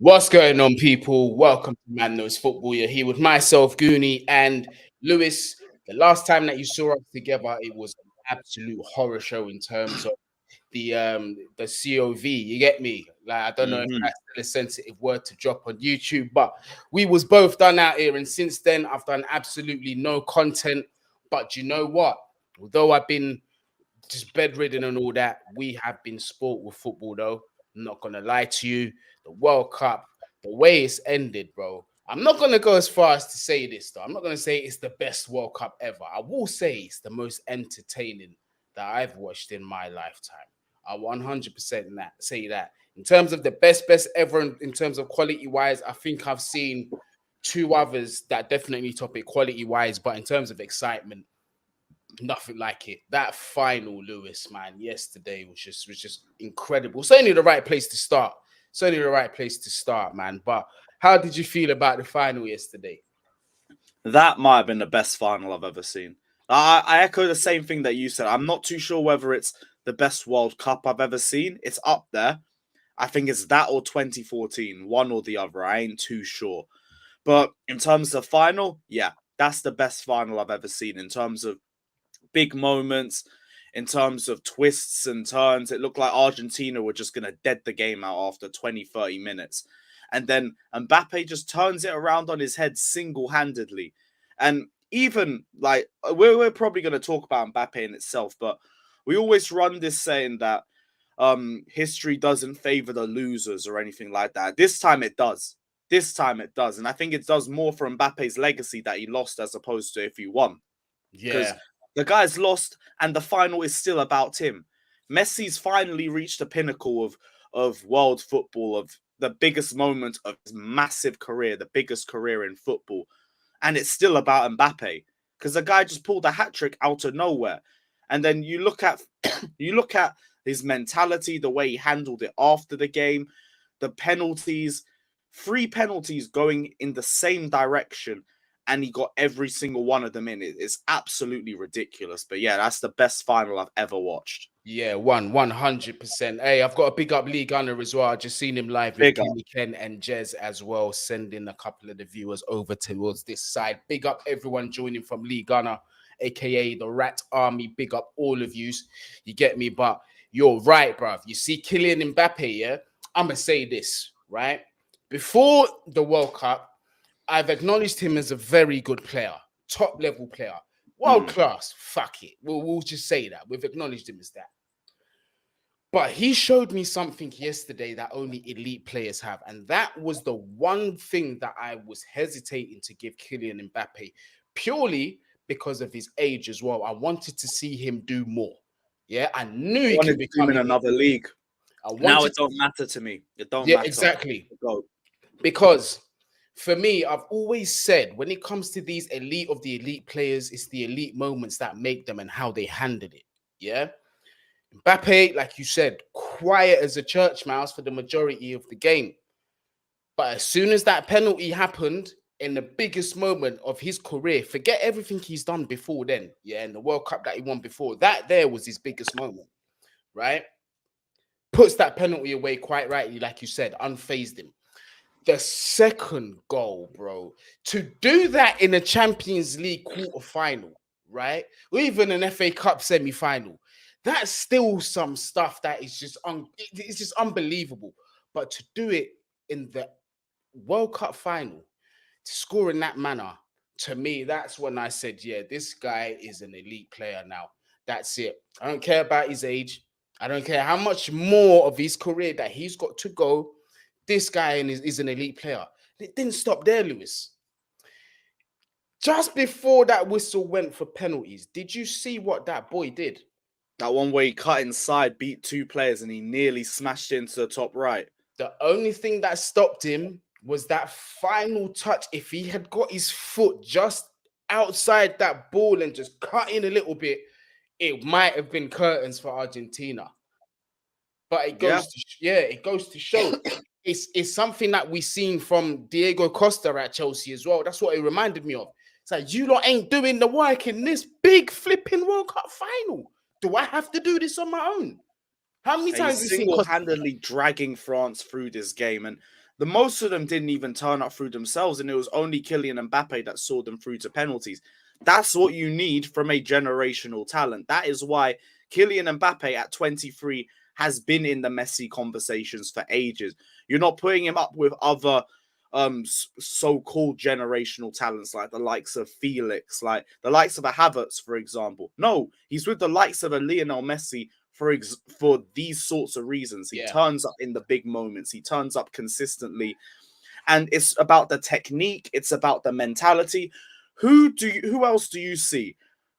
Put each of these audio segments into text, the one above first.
What's going on, people? Welcome to Man Knows Football. You're here with myself, Guni and Lewis. The last time that you saw us together, it was an absolute horror show in terms of the COV. You get me? Like, I don't know if that's still a sensitive word to drop on YouTube, but we was both done out here, and since then I've done absolutely no content. But you know what? Although I've been just bedridden and all that, we have been sport with football though. I'm not gonna lie to you. The World Cup, the way it's ended, bro. I'm not gonna go as far as to say this though. I'm not gonna say it's the best World Cup ever. I will say it's the most entertaining that I've watched in my lifetime. I 100% say that. In terms of the best ever, in terms of quality wise, I think I've seen two others that definitely top it quality wise, but in terms of excitement, nothing like it. That final, Lewis, man, yesterday was just incredible. Certainly the right place to start. Certainly the right place to start, man. But how did you feel about the final yesterday? That might have been the best final I've ever seen. I echo the same thing that you said. I'm not too sure whether it's the best World Cup I've ever seen. It's up there. I think it's that or 2014, one or the other. I ain't too sure. But in terms of final, yeah, that's the best final I've ever seen. In terms of big moments, in terms of twists and turns, it looked like Argentina were just going to dead the game out after 20, 30 minutes. And then Mbappe just turns it around on his head single-handedly. And even, like, we're probably going to talk about Mbappe in itself, but we always run this saying that history doesn't favor the losers or anything like that. This time it does. This time it does. And I think it does more for Mbappe's legacy that he lost as opposed to if he won. Because the guy's lost and the final is still about him. Messi's finally reached the pinnacle of world football, of the biggest moment of his massive career, the biggest career in football. And it's still about Mbappe because the guy just pulled a hat-trick out of nowhere. And then you look at his mentality, the way he handled it after the game, the penalties, 3 penalties going in the same direction, and he got every single one of them in. It's absolutely ridiculous. But yeah, that's the best final I've ever watched. Yeah, 100%. Hey, I've got a big up Lee Gunner as well. I just seen him live with Kenny Ken and Jez as well, sending a couple of the viewers over towards this side. Big up everyone joining from Lee Gunner, aka the Rat Army. Big up all of yous. You get me? But you're right, bruv. You see Kylian Mbappe, yeah? I'm going to say this, right? Before the World Cup, I've acknowledged him as a very good player, top level player, world class. Fuck it. We'll just say that. We've acknowledged him as that. But he showed me something yesterday that only elite players have. And that was the one thing that I was hesitating to give Kylian Mbappe, purely because of his age as well. I wanted to see him do more. Yeah, I knew he could become in another league. Now it don't matter to me. It don't matter. Exactly. Because for me, I've always said when it comes to these elite of the elite players, it's the elite moments that make them and how they handled it. Yeah. Mbappe, like you said, quiet as a church mouse for the majority of the game. But as soon as that penalty happened in the biggest moment of his career, forget everything he's done before then. Yeah. And the World Cup that he won before, that there was his biggest moment. Right. Puts that penalty away quite rightly, like you said, unfazed him. The second goal, bro, to do that in a Champions League quarterfinal, right? Or even an FA Cup semi-final, that's still some stuff that is just it's just unbelievable. But to do it in the World Cup final, to score in that manner, to me, that's when I said, yeah, this guy is an elite player now. That's it. I don't care about his age. I don't care how much more of his career that he's got to go. This guy is an elite player. It didn't stop there, Lewis. Just before that whistle went for penalties, did you see what that boy did? That one where he cut inside, beat 2 players, and he nearly smashed into the top right. The only thing that stopped him was that final touch. If he had got his foot just outside that ball and just cut in a little bit, it might have been curtains for Argentina. But it goes it goes to show. It's something that we seen from Diego Costa at Chelsea as well. That's what it reminded me of. It's like, you lot ain't doing the work in this big flipping World Cup final. Do I have to do this on my own? How many times he's single-handedly dragging France through this game? And The most of them didn't even turn up through themselves, and it was only Kylian Mbappe that saw them through to penalties. That's what you need from a generational talent. That is why Kylian Mbappe at 23 has been in the Messi conversations for ages. You're not putting him up with other so-called generational talents like the likes of Felix, like the likes of a Havertz, for example. No, he's with the likes of a Lionel Messi for these sorts of reasons. He turns up in the big moments. He turns up consistently. And it's about the technique. It's about the mentality. Who else do you see?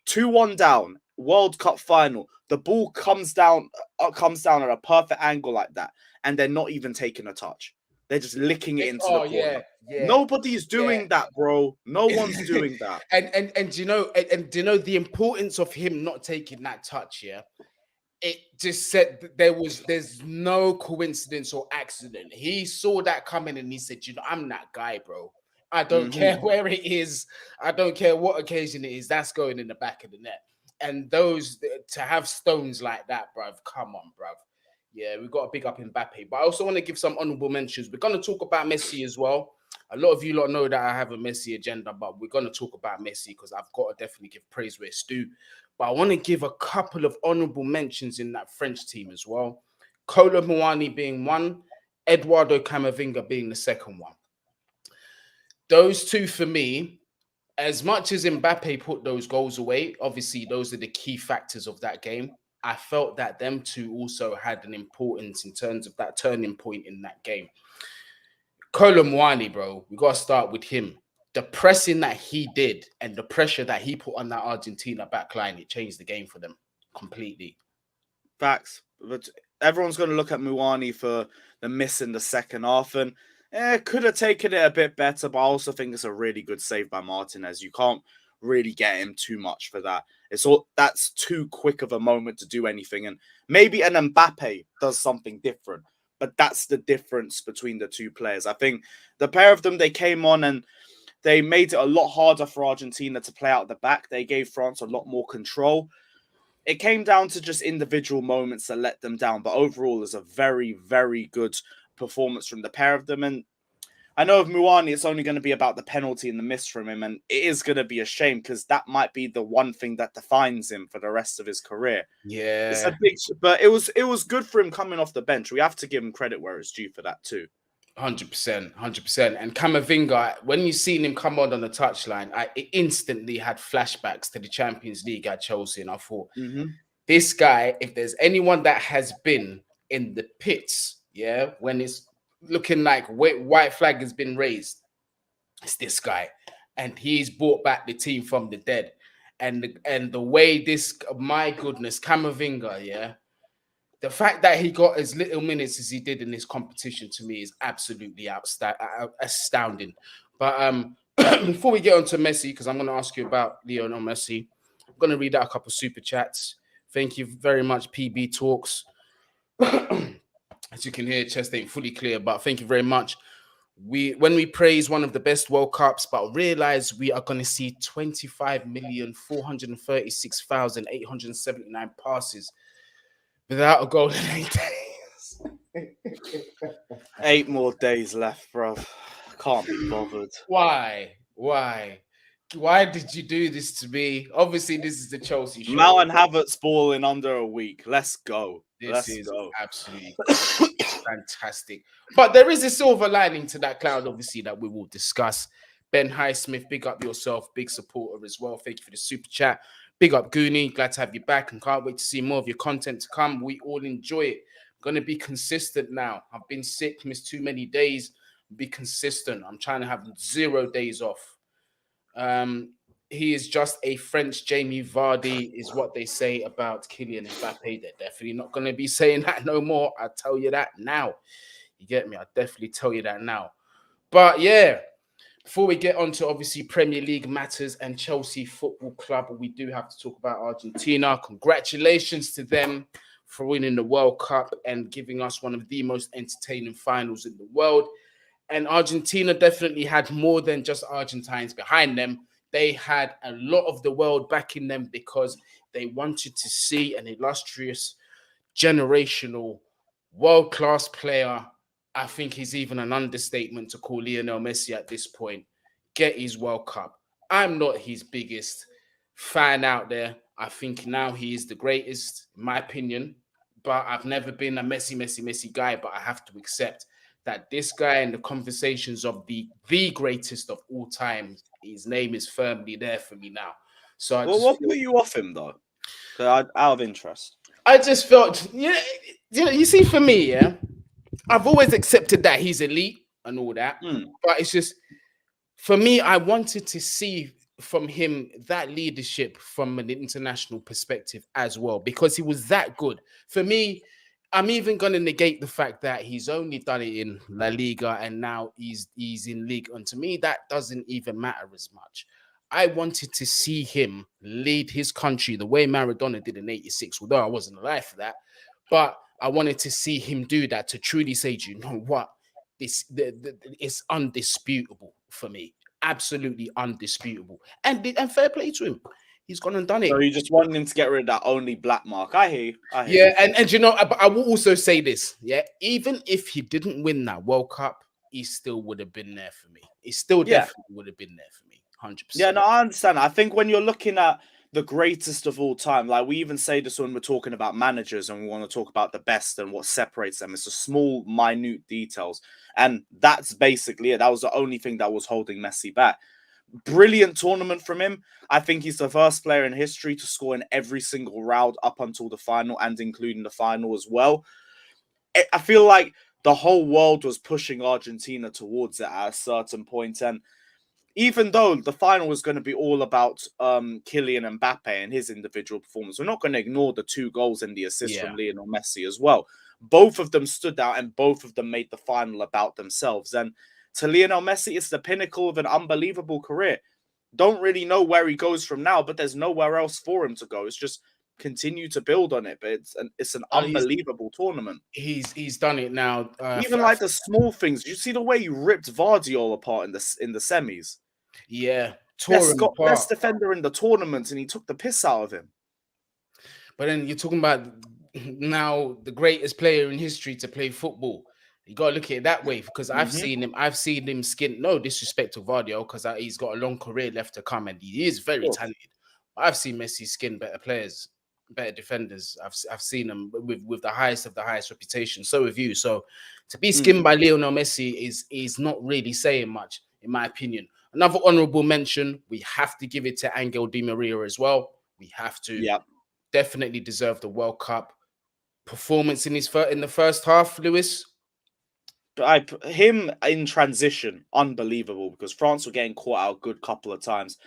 2-1 down, World Cup final. The ball comes down at a perfect angle like that, and they're not even taking a touch. They're just licking it into the corner. Nobody's doing that, bro. No one's doing that. And do you know the importance of him not taking that touch? Yeah, it just said that there's no coincidence or accident. He saw that coming and he said, I'm that guy, bro. I don't care where it is. I don't care what occasion it is. That's going in the back of the net. And those to have stones like that, bruv, come on, bruv. Yeah, we've got to big up Mbappe. But I also want to give some honorable mentions. We're going to talk about Messi as well. A lot of you lot know that I have a Messi agenda, but we're going to talk about Messi because I've got to definitely give praise where it's due. But I want to give a couple of honorable mentions in that French team as well. Kolo Muani being one, Eduardo Camavinga being the second one. Those two for me, as much as Mbappe put those goals away, obviously those are the key factors of that game. I felt that them two also had an importance in terms of that turning point in that game. Kolo Muani, bro, we got to start with him. The pressing that he did and the pressure that he put on that Argentina backline, it changed the game for them completely. Facts. But everyone's going to look at Muani for the miss in the second half, and could have taken it a bit better, but I also think it's a really good save by Martinez. You can't really get him too much for that. That's too quick of a moment to do anything, and maybe an Mbappe does something different, but that's the difference between the two players. I think the pair of them, they came on and they made it a lot harder for Argentina to play out the back. They gave France a lot more control. It came down to just individual moments that let them down, but overall, it's a very, very good performance from the pair of them. And I know of Muani, it's only going to be about the penalty and the miss from him, and it is going to be a shame because that might be the one thing that defines him for the rest of his career. Yeah, it's a big, but it was good for him coming off the bench. We have to give him credit where it's due for that too. 100%. And Camavinga, when you seen him come on the touchline, I instantly had flashbacks to the Champions League at Chelsea, and I thought, this guy, if there's anyone that has been in the pits, yeah, when it's looking like white flag has been raised, it's this guy, and he's brought back the team from the dead, and the way this, my goodness, Camavinga, yeah. The fact that he got as little minutes as he did in this competition to me is absolutely astounding. But before we get on to Messi, because I'm going to ask you about Lionel Messi, I'm going to read out a couple of super chats. Thank you very much, PB Talks. As you can hear, chest ain't fully clear, but thank you very much. When we praise one of the best World Cups, but realize we are going to see 25,436,879 passes without a goal in 8 days. 8 more days left, bro. Can't be bothered. Why did you do this to me? Obviously, this is the Chelsea show. Mount and Havertz ball in under a week. Let's go. This is absolutely fantastic. But there is a silver lining to that cloud, obviously, that we will discuss. Ben Highsmith, big up yourself, big supporter as well. Thank you for the super chat. Big up Guni, glad to have you back and can't wait to see more of your content to come. We all enjoy it. I'm going to be consistent now. I've been sick, missed too many days. Be consistent. I'm trying to have 0 days off. He is just a French Jamie Vardy, is what they say about Kylian Mbappe. They're definitely not going to be saying that no more. I'll tell you that now. You get me? I'll definitely tell you that now. But yeah, before we get on to obviously Premier League matters and Chelsea Football Club, we do have to talk about Argentina. Congratulations to them for winning the World Cup and giving us one of the most entertaining finals in the world. And Argentina definitely had more than just Argentines behind them. They had a lot of the world backing them because they wanted to see an illustrious, generational, world-class player I think it's even an understatement to call Lionel Messi at this point. Get his World Cup. I'm not his biggest fan out there. I think now he is the greatest, in my opinion. But I've never been a Messi guy. But I have to accept that this guy in the conversations of the greatest of all time, his name is firmly there for me now. So I Well, just what feel put you off him though? 'Cause out of interest. I just felt, yeah, you see, for me, yeah, I've always accepted that he's elite and all that, Mm. but it's just for me, I wanted to see from him that leadership from an international perspective as well, because he was that good. For me, I'm even going to negate the fact that he's only done it in La Liga and now he's in league. And to me, that doesn't even matter as much. I wanted to see him lead his country the way Maradona did in '86, although I wasn't alive for that. But I wanted to see him do that to truly say, do you know what? It's undisputable for me. Absolutely undisputable. And fair play to him. He's gone and done So it. you just wanted him to get rid of that only black mark. I hear you. I hear Yeah, you. and you know, I will also say this. Yeah, even if he didn't win that World Cup, he still would have been there for me. He still Yeah. definitely would have been there for me. Yeah, 100%. no, I understand. I think when you're looking at the greatest of all time, like we even say this when we're talking about managers and we want to talk about the best and what separates them. It's the small, minute details. And that's basically it. That was the only thing that was holding Messi back. Brilliant tournament from him. I think he's the first player in history to score in every single round up until the final and including the final as well. I feel like the whole world was pushing Argentina towards it at a certain point. And even though the final was going to be all about Kylian Mbappe and his individual performance, we're not going to ignore the 2 goals and the assist Yeah. from Lionel Messi as well. Both of them stood out and both of them made the final about themselves. And to Lionel Messi, it's the pinnacle of an unbelievable career. Don't really know where he goes from now, but there's nowhere else for him to go. It's just continue to build on it. But it's an unbelievable tournament. He's done it now. Even like the small things. You see the way he ripped Vardiol apart in the semis. Yeah, tore him apart. Best defender in the tournament, and he took the piss out of him. But then you're talking about now the greatest player in history to play football. You got to look at it that way, because I've seen him skin. No disrespect to Vardio, because he's got a long career left to come, and he is very talented. I've seen Messi skin better players, better defenders. I've seen them with the highest of the highest reputation. So have you. So to be skinned by Lionel Messi is not really saying much, in my opinion. Another honourable mention, we have to give it to Angel Di Maria as well. We have to. Yeah. Definitely deserved the World Cup performance in the first half, Lewis. Him in transition, unbelievable, because France were getting caught out a good couple of times.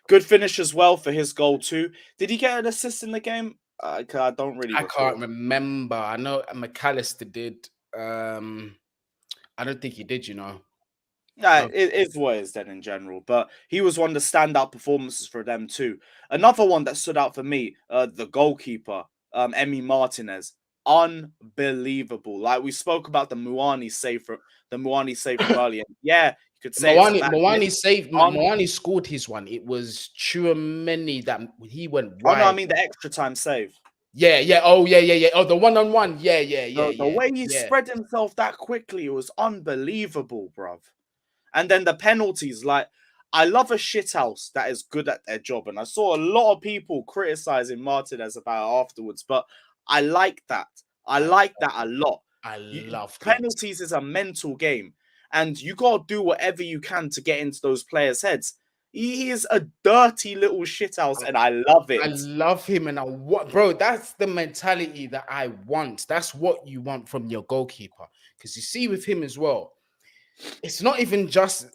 Good finish as well for his goal too. Did he get an assist in the game? I don't really recall. I can't remember. I know McAllister did. I don't think he did, you know. Yeah, it is what it is then in general. But he was one of the standout performances for them too. Another one that stood out for me, the goalkeeper, Emi Martinez. Unbelievable. Like we spoke about the Muani save from earlier. Yeah, you could say Moani scored his one. It was Chouameni that he went wide. Oh no, I mean the extra time save. Yeah. Oh, yeah. Oh, the 1-on-1. Yeah. The way he spread himself that quickly was unbelievable, bruv. And then the penalties, like, I love a shithouse that is good at their job. And I saw a lot of people criticizing Martinez about it afterwards, but I like that. I like that a lot. I love penalties is a mental game. And you got to do whatever you can to get into those players' heads. He is a dirty little shithouse, and I love it. I love him, and bro, that's the mentality that I want. That's what you want from your goalkeeper. Because you see with him as well, it's not even just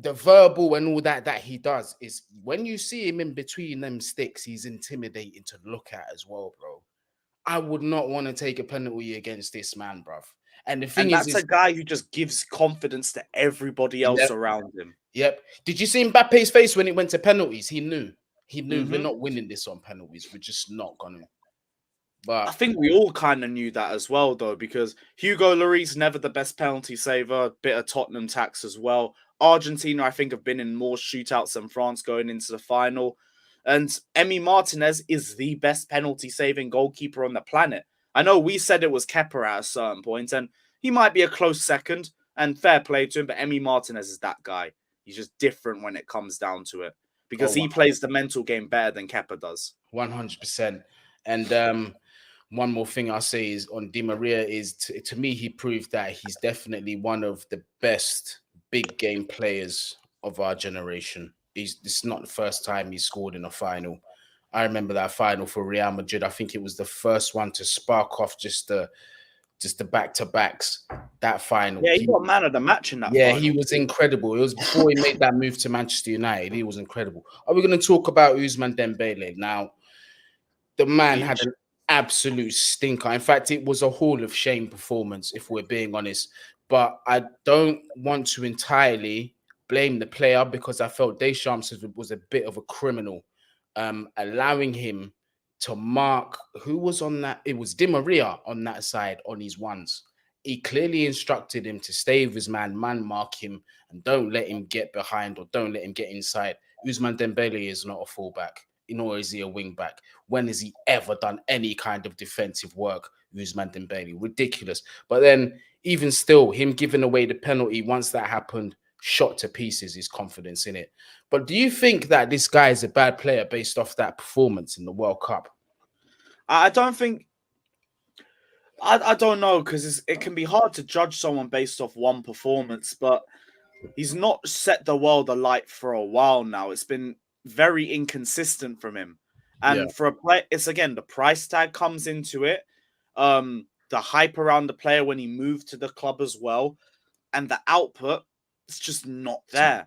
the verbal and all that he does. Is when you see him in between them sticks, he's intimidating to look at as well, bro. I would not want to take a penalty against this man, bruv. And the thing that's a guy who just gives confidence to everybody else around him. Yep. Did you see Mbappe's face when it went to penalties? He knew. We're not winning this on penalties. We're just not gonna. But I think we all kind of knew that as well, though, because Hugo Lloris never the best penalty saver. Bit of Tottenham tax as well. Argentina, I think, have been in more shootouts than France going into the final. And Emi Martinez is the best penalty saving goalkeeper on the planet. I know we said it was Kepa at a certain point, and he might be a close second, and fair play to him, but Emi Martinez is that guy. He's just different when it comes down to it because Oh, he plays the mental game better than Kepa does. 100%. And one more thing I'll say is on Di Maria is to me, he proved that he's definitely one of the best big game players of our generation. This is not the first time he scored in a final. I remember that final for Real Madrid. I think it was the first one to spark off just the back to backs. That final. Yeah, he got man of the match in that Yeah, final. he was incredible. It was before he made that move to Manchester United. He was incredible. Are we going to talk about Ousmane Dembele now? The man had an absolute stinker. In fact, it was a hall of shame performance, if we're being honest. But I don't want to entirely blame the player because I felt Deschamps was a bit of a criminal, allowing him to mark who was on that. It was Di Maria on that side on his ones. He clearly instructed him to stay with his man mark him, and don't let him get behind or don't let him get inside. Ousmane Dembele is not a fullback, nor is he a wing back. When has he ever done any kind of defensive work, Ousmane Dembele? Ridiculous. But then, even still, him giving away the penalty, once that happened, shot to pieces his confidence in it. But do you think that this guy is a bad player based off that performance in the World Cup? I don't think. I don't know because it can be hard to judge someone based off one performance, but he's not set the world alight for a while now. It's been very inconsistent from him. And for a player, it's again the price tag comes into it. The hype around the player when he moved to the club as well, and the output, it's just not there.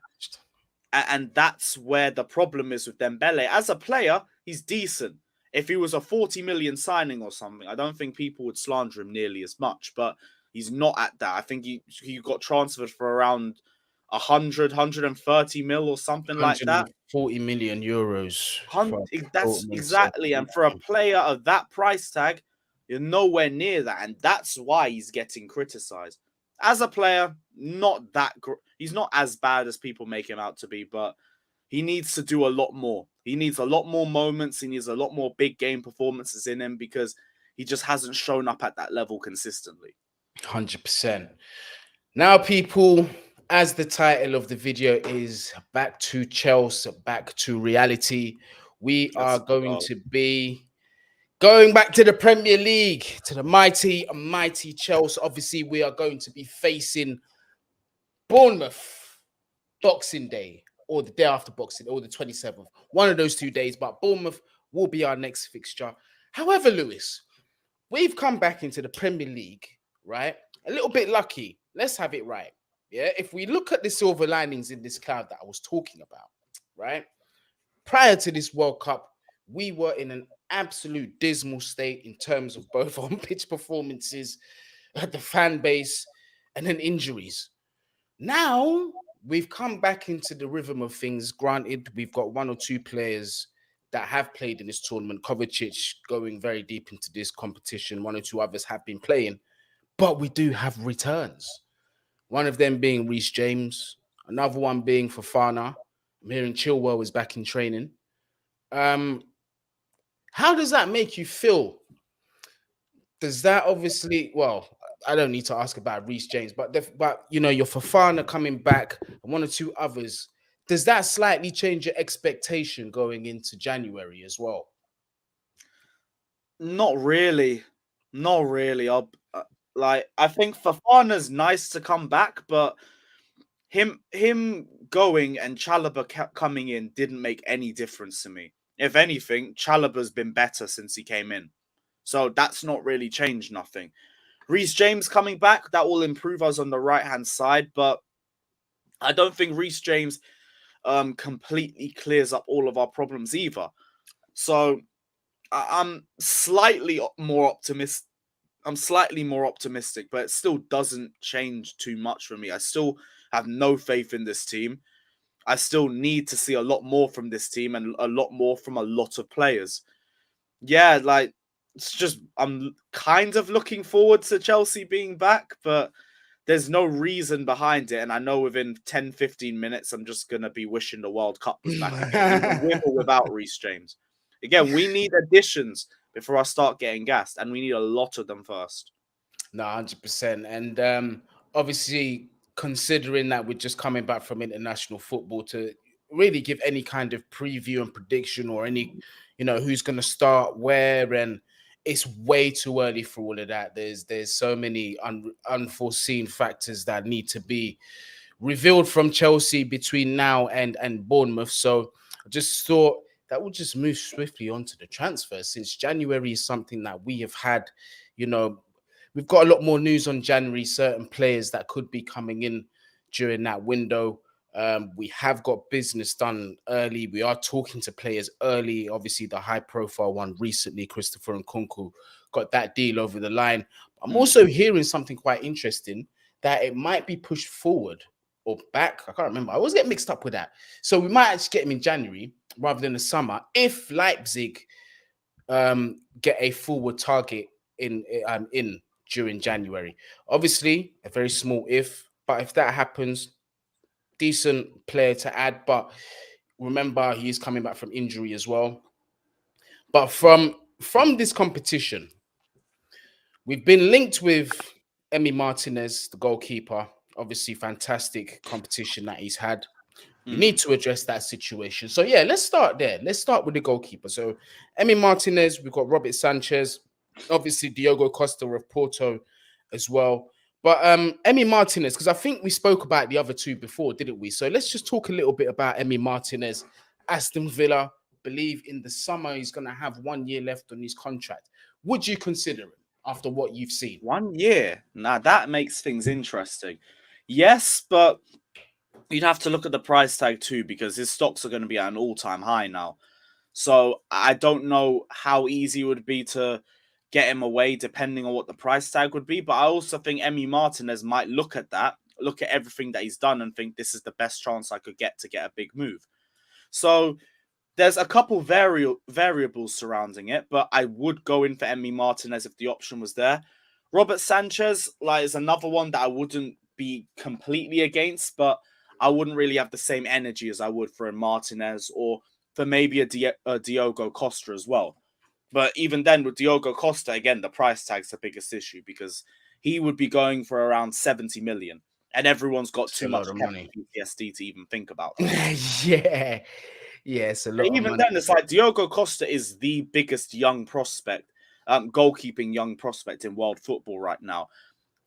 And that's where the problem is with Dembele. As a player, he's decent. If he was a 40 million signing or something, I don't think people would slander him nearly as much, but he's not at that. I think he got transferred for around 130 mil or something like that. 40 million euros. That's exactly. And for a player of that price tag, you're nowhere near that. And that's why he's getting criticized. As a player, not that he's not as bad as people make him out to be, but he needs to do a lot more. He needs a lot more moments. He needs a lot more big game performances in him because he just hasn't shown up at that level consistently. 100%. Now, people, as the title of the video is back to Chels, back to reality, we are going to be going back to the Premier League, to the mighty Chels. Obviously, we are going to be facing Bournemouth Boxing Day, or the day after Boxing, or the 27th. One of those 2 days, but Bournemouth will be our next fixture. However, Lewis, we've come back into the Premier League, right? A little bit lucky. Let's have it right. Yeah, if we look at the silver linings in this cloud that I was talking about, right? Prior to this World Cup, we were in an absolute dismal state in terms of both on-pitch performances, the fan base, and then injuries. Now, we've come back into the rhythm of things. Granted, we've got one or two players that have played in this tournament. Kovacic going very deep into this competition. One or two others have been playing. But we do have returns. One of them being Reece James. Another one being Fofana. I'm hearing Chilwell is back in training. How does that make you feel? Does that obviously, well, I don't need to ask about Reece James, but you know, your Fofana coming back and one or two others, does that slightly change your expectation going into January as well? Not really. Not really. I think Fofana's nice to come back, but him going and Chalobah coming in didn't make any difference to me. If anything, Chalobah's been better since he came in. So that's not really changed nothing. Reece James coming back, that will improve us on the right-hand side, but I don't think Reece James completely clears up all of our problems either. So I'm slightly more optimistic. But it still doesn't change too much for me. I still have no faith in this team. I still need to see a lot more from this team and a lot more from a lot of players. Yeah, like, it's just, I'm kind of looking forward to Chelsea being back, but there's no reason behind it. And I know within 10, 15 minutes, I'm just going to be wishing the World Cup was back again, with or without Reece James. Again, we need additions before I start getting gassed, and we need a lot of them first. No, 100%. And obviously, considering that we're just coming back from international football, to really give any kind of preview and prediction or any, who's going to start where, and it's way too early for all of that. There's so many unforeseen factors that need to be revealed from Chelsea between now and Bournemouth. So I just thought that we'll just move swiftly on to the transfer, since January is something that we have had, you know, we've got a lot more news on January, certain players that could be coming in during that window. We have got business done early. We are talking to players early. Obviously, the high profile one recently, Christopher Nkunku, got that deal over the line. I'm also hearing something quite interesting, that it might be pushed forward or back. I can't remember. I always get mixed up with that. So we might actually get him in January rather than the summer if Leipzig get a forward target in during January. Obviously, a very small if, but if that happens, decent player to add. But remember, he's coming back from injury as well. But from this competition, we've been linked with Emi Martinez, the goalkeeper. Obviously, fantastic competition that he's had. We need to address that situation. So yeah, let's start there. Let's start with the goalkeeper. So Emi Martinez, we've got Robert Sanchez, obviously Diogo Costa of Porto as well. But Emi Martinez, because I think we spoke about the other two before, didn't we? So let's just talk a little bit about Emi Martinez. Aston Villa believe in the summer he's going to have 1 year left on his contract. Would you consider him after what you've seen? 1 year. Now that makes things interesting. Yes, but you'd have to look at the price tag too, because his stocks are going to be at an all-time high now. So I don't know how easy it would be to get him away depending on what the price tag would be. But I also think Emi Martinez might look at that, look at everything that he's done and think this is the best chance I could get to get a big move. So there's a couple variables surrounding it, but I would go in for Emi Martinez if the option was there. Robert Sanchez is another one that I wouldn't be completely against, but I wouldn't really have the same energy as I would for a Martinez or for maybe a Diogo Costa as well. But even then, with Diogo Costa, again, the price tag's the biggest issue because he would be going for around 70 million. And everyone's got It's too a much lot of money. PTSD to even think about that. Yeah. Yeah, it's a lot And of even money. then, it's like Diogo Costa is the biggest young prospect, goalkeeping young prospect in world football right now.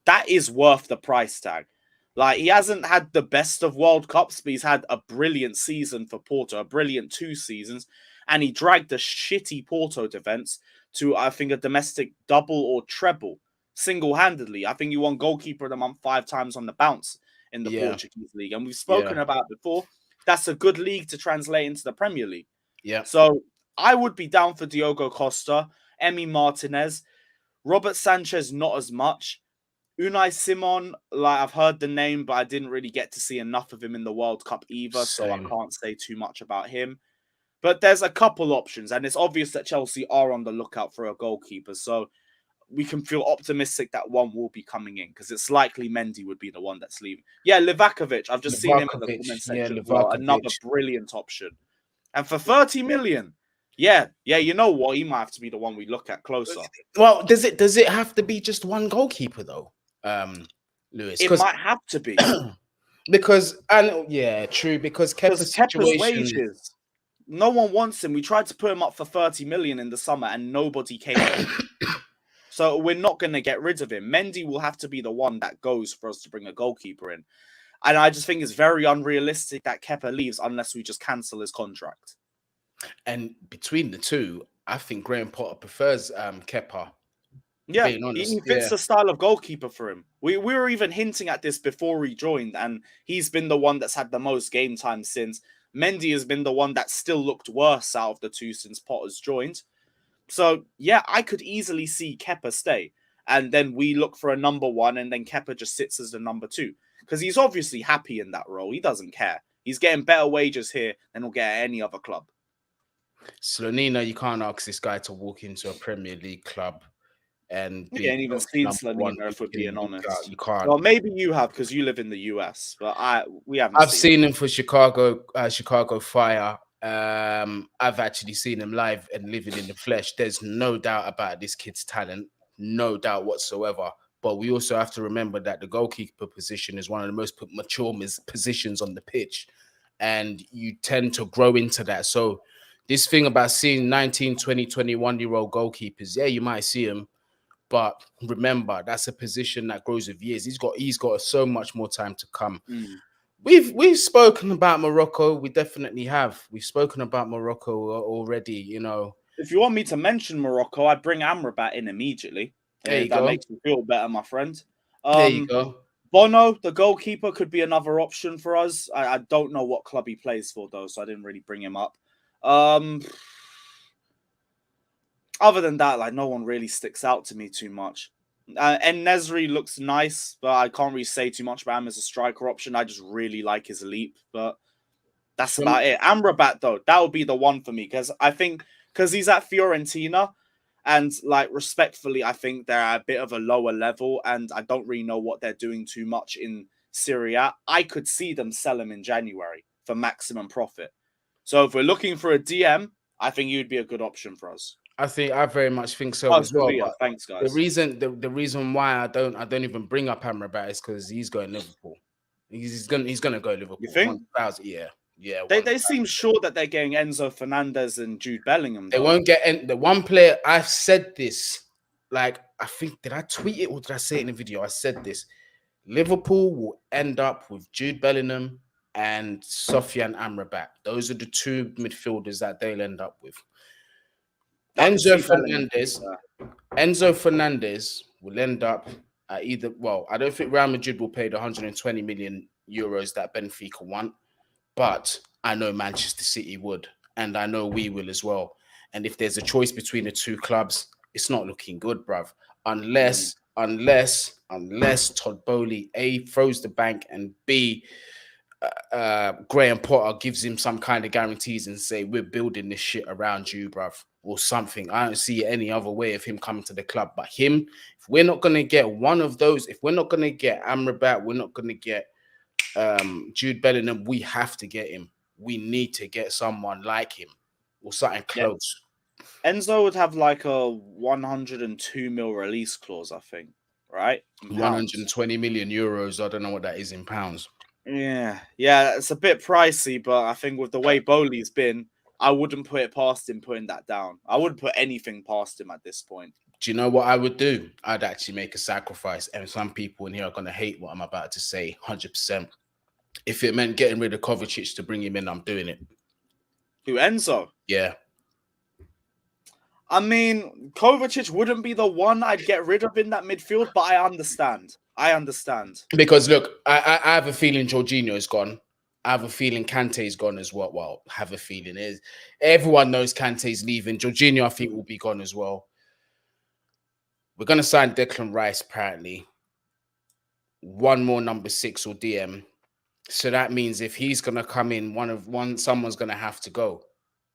That is worth the price tag. Like, he hasn't had the best of World Cups, but he's had a brilliant season for Porto, a brilliant 2 seasons, and he dragged a shitty Porto defense to, I think, a domestic double or treble single-handedly. I think he won goalkeeper of the month 5 times on the bounce in the Yeah. Portuguese league. And we've spoken Yeah. about before, that's a good league to translate into the Premier League. Yeah. So I would be down for Diogo Costa, Emi Martinez, Robert Sanchez, not as much. Unai Simon, I've heard the name, but I didn't really get to see enough of him in the World Cup either, so I Same. can't say too much about him. But there's a couple options, and it's obvious that Chelsea are on the lookout for a goalkeeper, so we can feel optimistic that one will be coming in, because it's likely Mendy would be the one that's leaving. Yeah, Livakovic, I've just seen him in the comment section as well. Another brilliant option. And for 30 million, yeah, you know what? He might have to be the one we look at closer. Well, does it have to be just one goalkeeper though, Lewis? It might have to be. Because yeah, true. Because Kepa's situation, wages, no one wants him. We tried to put him up for 30 million in the summer, and nobody came in. So we're not going to get rid of him. Mendy will have to be the one that goes for us to bring a goalkeeper in. And I just think it's very unrealistic that Kepa leaves unless we just cancel his contract. And between the two, I think Graham Potter prefers Kepa. Yeah, being honest. he fits the style of goalkeeper for him. We were even hinting at this before he joined, and he's been the one that's had the most game time since. Mendy has been the one that still looked worse out of the two since Potter's joined. So, yeah, I could easily see Kepa stay. And then we look for a number one, and then Kepa just sits as the number 2. Because he's obviously happy in that role. He doesn't care. He's getting better wages here than he'll get at any other club. Slonina, you can't ask this guy to walk into a Premier League club and be ain't even seen Slonina, if we're being honest. You can't. Well, maybe you have because you live in the US, but we haven't. I've seen him for Chicago Fire. I've actually seen him live and living in the flesh. There's no doubt about this kid's talent, no doubt whatsoever. But we also have to remember that the goalkeeper position is one of the most mature positions on the pitch. And you tend to grow into that. So this thing about seeing 19, 20, 21-year-old goalkeepers, yeah, you might see them. But remember, that's a position that grows with years. He's got so much more time to come. We've spoken about Morocco. We definitely have. We've spoken about Morocco already. You know, If you want me to mention Morocco, I'd bring Amrabat in immediately. there you If that go. makes you feel better, my friend. There you go. Bono, the goalkeeper, could be another option for us. I don't know what club he plays for, though, so I didn't really bring him up. Other than that, like, no one really sticks out to me too much. And Nesri looks nice, but I can't really say too much about him as a striker option. I just really like his leap, but that's about it. Amrabat, though, that would be the one for me, because I think because he's at Fiorentina, and like respectfully, I think they're at a bit of a lower level, and I don't really know what they're doing too much in Serie A. I could see them sell him in January for maximum profit. So if we're looking for a DM, I think you'd be a good option for us. I very much think so as well. Sevilla, But thanks, guys. the reason why I don't even bring up Amrabat is because he's going Liverpool. He's gonna go Liverpool. You think? 1,000, yeah. They seem sure that they're getting Enzo Fernandez and Jude Bellingham. They won't get the one player. I've said this. Like, I think, did I tweet it or did I say it in a video? I said this. Liverpool will end up with Jude Bellingham and Sofiane Amrabat. Those are the two midfielders that they'll end up with. Enzo Fernandez will end up at either. Well, I don't think Real Madrid will pay the 120 million euros that Benfica want, but I know Manchester City would, and I know we will as well. And if there's a choice between the two clubs, it's not looking good, bruv. Unless Todd Bowley A, throws the bank, and B, Graham Potter gives him some kind of guarantees and say, we're building this shit around you, bruv, or something. I don't see any other way of him coming to the club. But him, if we're not going to get one of those, if we're not going to get Amrabat, we're not going to get Jude Bellingham, we have to get him. We need to get someone like him or something close. Enzo would have like a 102 mil release clause, I think, right? 120 million euros. I don't know what that is in pounds. Yeah, it's a bit pricey, but I think with the way Bowley's been, I wouldn't put it past him putting that down. I wouldn't put anything past him at this point. Do you know what I would do? I'd actually make a sacrifice, and some people in here are going to hate what I'm about to say, 100%. If it meant getting rid of Kovacic to bring him in, I'm doing it. Who, Enzo? Yeah. I mean, Kovacic wouldn't be the one I'd get rid of in that midfield, but I understand. Because look, I have a feeling Jorginho is gone. I have a feeling Kante is gone as well. Well, have a feeling is everyone knows Kante's leaving. Jorginho, I think, will be gone as well. We're gonna sign Declan Rice apparently. One more number 6 or DM. So that means if he's gonna come in, someone's gonna have to go.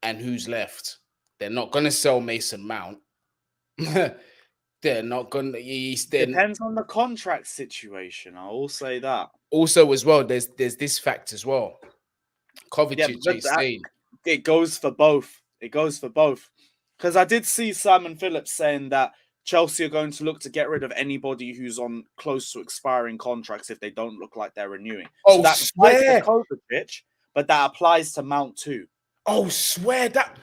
And who's left? They're not gonna sell Mason Mount. They're not gonna. Depends on the contract situation. I will say that. Also, as well, there's this fact as well. Kovacic, it goes for both. Because I did see Simon Phillips saying that Chelsea are going to look to get rid of anybody who's on close to expiring contracts if they don't look like they're renewing. Oh, so that applies to Kovacic, but that applies to Mount too. Oh, swear that.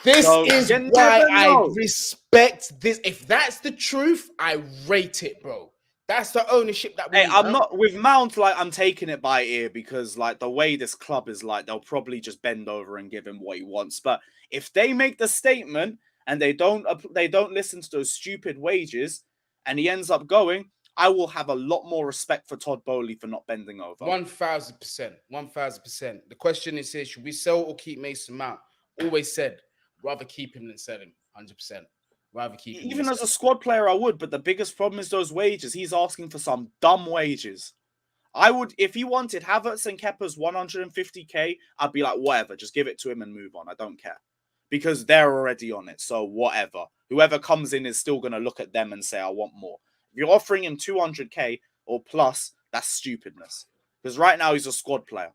This is why I respect this. If that's the truth, I rate it, bro. That's the ownership that we need. I'm not with Mount, like, I'm taking it by ear because, like, the way this club is, like, they'll probably just bend over and give him what he wants. But if they make the statement and they don't listen to those stupid wages and he ends up going, I will have a lot more respect for Todd Bowley for not bending over. 1,000%. 1,000%. The question is here, should we sell or keep Mason Mount? Always said, rather keep him than sell him. 100%. Rather keep him. Even as a squad player, I would, but the biggest problem is those wages. He's asking for some dumb wages. I would, if he wanted Havertz and Kepa's 150k, I'd be like, whatever, just give it to him and move on. I don't care. Because they're already on it, so whatever. Whoever comes in is still going to look at them and say, I want more. If you're offering him 200k or plus, that's stupidness. Because right now he's a squad player.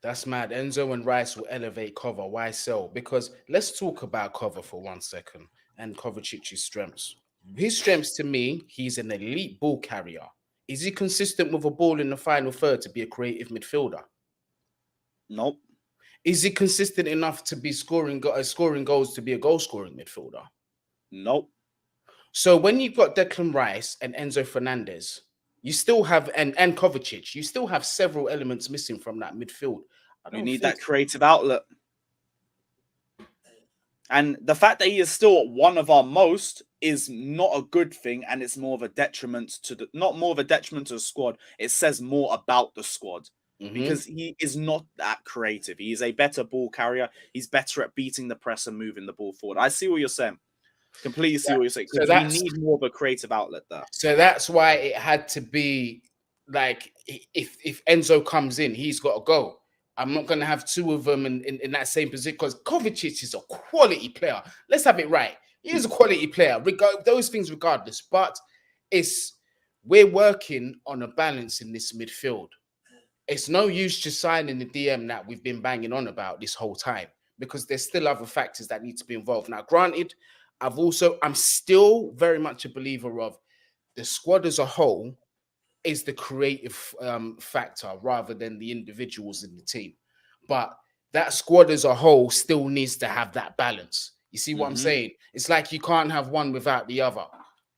That's mad. Enzo and Rice will elevate cover. Why so? Because let's talk about cover for 1 second and Kovacic's strengths. His strengths to me, he's an elite ball carrier. Is he consistent with a ball in the final third to be a creative midfielder? Nope. Is he consistent enough to be scoring goals to be a goal scoring midfielder? Nope. So when you've got Declan Rice and Enzo Fernandez, you still have and Kovacic, you still have several elements missing from that midfield. I You don't need think that creative outlet. And the fact that he is still one of our most is not a good thing, and it's more of a detriment to the not more of a detriment to the squad. It says more about the squad because he is not that creative. He is a better ball carrier. He's better at beating the press and moving the ball forward. I see what you're saying. Completely see what you're saying. so. We need more of a creative outlet there. So that's why it had to be like if Enzo comes in, he's got to go. I'm not going to have two of them in that same position because Kovacic is a quality player. Let's have it right. He is a quality player. Those things regardless. But we're working on a balance in this midfield. It's no use just signing the DM that we've been banging on about this whole time because there's still other factors that need to be involved. Now, granted, I'm still very much a believer of the squad as a whole is the creative factor rather than the individuals in the team. But that squad as a whole still needs to have that balance. You see what I'm saying? It's like you can't have one without the other,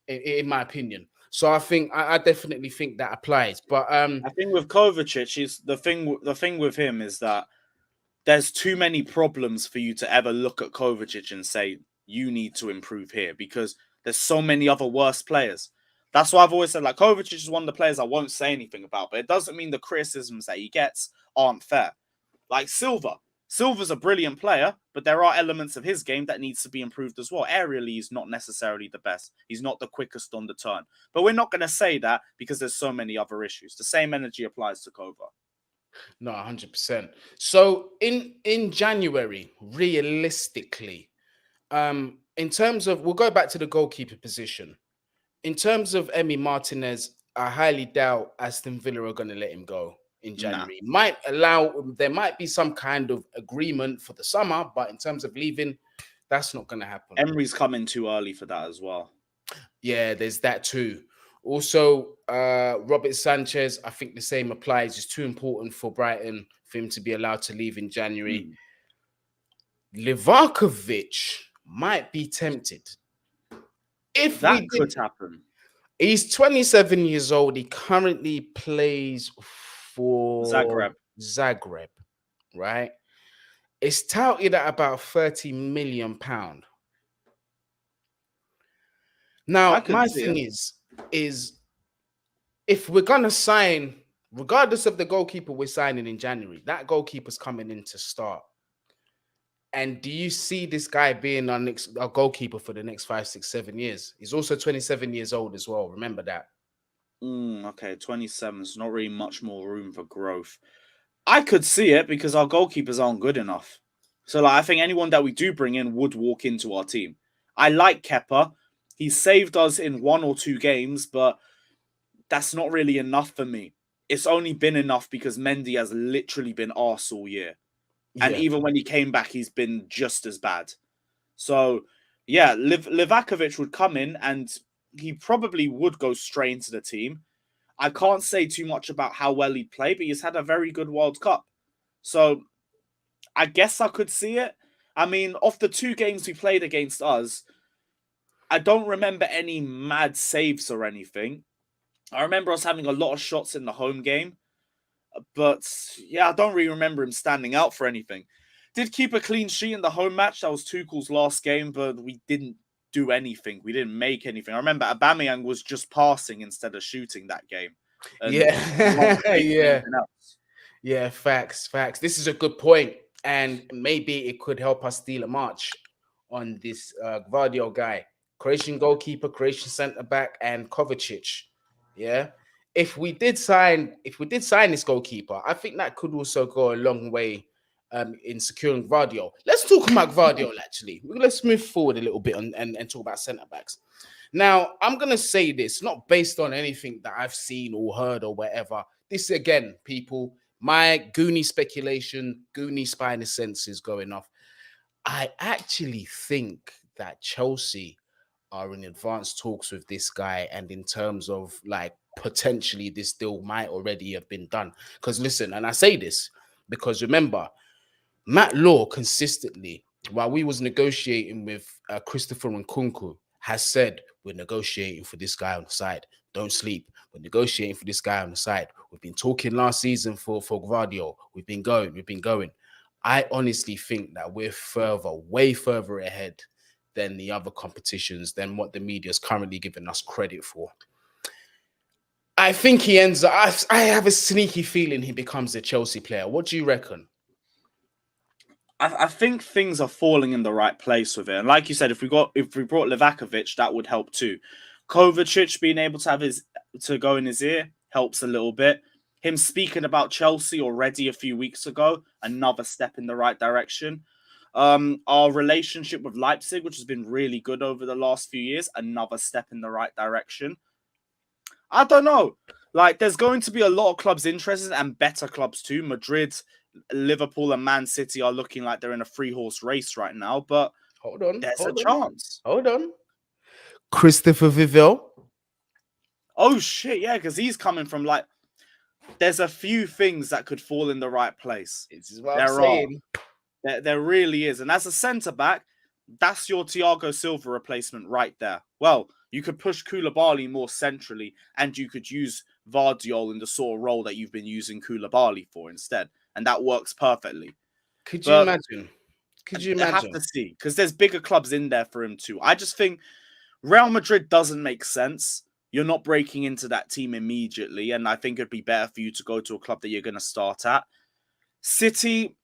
in my opinion. So I definitely think that applies. But I think with Kovacic, is the thing with him is that there's too many problems for you to ever look at Kovacic and say you need to improve here because there's so many other worse players. That's why I've always said like Kovacic is one of the players I won't say anything about, but it doesn't mean the criticisms that he gets aren't fair. Like Silva's a brilliant player, but there are elements of his game that needs to be improved as well. Aerially, he's not necessarily the best. He's not the quickest on the turn. But we're not going to say that because there's so many other issues. The same energy applies to Kova. No, 100%. So in January, realistically, in terms of we'll go back to the goalkeeper position. In terms of Emi Martinez, I highly doubt Aston Villa are going to let him go in January. There might be some kind of agreement for the summer, but in terms of leaving, that's not going to happen. Emery's coming too early for that as well. Yeah, there's that too. Also, Robert Sanchez, I think the same applies. It's too important for Brighton for him to be allowed to leave in January. Livakovic might be tempted. If that could happen. He's 27 years old. He currently plays for Zagreb, right? It's touted at about £30 million. Now, my thing is if we're gonna sign, regardless of the goalkeeper we're signing in January, that goalkeeper's coming in to start. And do you see this guy being our goalkeeper for the next 5, 6, 7 years? He's also 27 years old as well. Remember that. Okay, 27. There's not really much more room for growth. I could see it because our goalkeepers aren't good enough. So I think anyone that we do bring in would walk into our team. I like Kepa. He saved us in 1 or 2 games, but that's not really enough for me. It's only been enough because Mendy has literally been arse all year. And even when he came back, he's been just as bad. So, yeah, Livakovic would come in and he probably would go straight into the team. I can't say too much about how well he'd play, but he's had a very good World Cup. So, I guess I could see it. I mean, of the 2 games we played against us, I don't remember any mad saves or anything. I remember us having a lot of shots in the home game. But, yeah, I don't really remember him standing out for anything. Did keep a clean sheet in the home match. That was Tuchel's last game, but we didn't do anything. We didn't make anything. I remember Aubameyang was just passing instead of shooting that game. Yeah, facts. This is a good point. And maybe it could help us steal a march on this Gvardiol guy. Croatian goalkeeper, Croatian centre-back, and Kovacic. Yeah. If we did sign this goalkeeper, I think that could also go a long way in securing Gvardiol. Let's talk about Gvardiol, actually. Let's move forward a little bit and talk about centre-backs. Now, I'm going to say this, not based on anything that I've seen or heard or whatever. This, again, people, my Guni speculation, Guni spinal senses going off. I actually think that Chelsea are in advanced talks with this guy, and in terms of like potentially this deal might already have been done. Because listen, and I say this because remember, Matt Law consistently, while we was negotiating with Christopher Nkunku, has said we're negotiating for this guy on the side. Don't sleep. We're negotiating for this guy on the side. We've been talking last season for Gvardiol. We've been going. I honestly think that we're way further ahead than the other competitions, than what the media is currently giving us credit for. I think he ends up. I have a sneaky feeling he becomes a Chelsea player. What do you reckon? I think things are falling in the right place with it. And like you said, if we brought Livakovic, that would help too. Kovacic being able to go in his ear helps a little bit. Him speaking about Chelsea already a few weeks ago, another step in the right direction. Our relationship with Leipzig, which has been really good over the last few years, another step in the right direction. I don't know. Like, there's going to be a lot of clubs interested and better clubs too. Madrid, Liverpool, and Man City are looking like they're in a 3-horse race right now, but there's a chance. Hold on. Christopher Vivell. Oh, shit, yeah, because he's coming from, like, there's a few things that could fall in the right place. This is what I'm saying. There really is. And as a centre-back, that's your Thiago Silva replacement right there. Well, you could push Koulibaly more centrally, and you could use Gvardiol in the sort of role that you've been using Koulibaly for instead. And that works perfectly. Could you imagine? I have to see, because there's bigger clubs in there for him too. I just think Real Madrid doesn't make sense. You're not breaking into that team immediately, and I think it'd be better for you to go to a club that you're going to start at. City,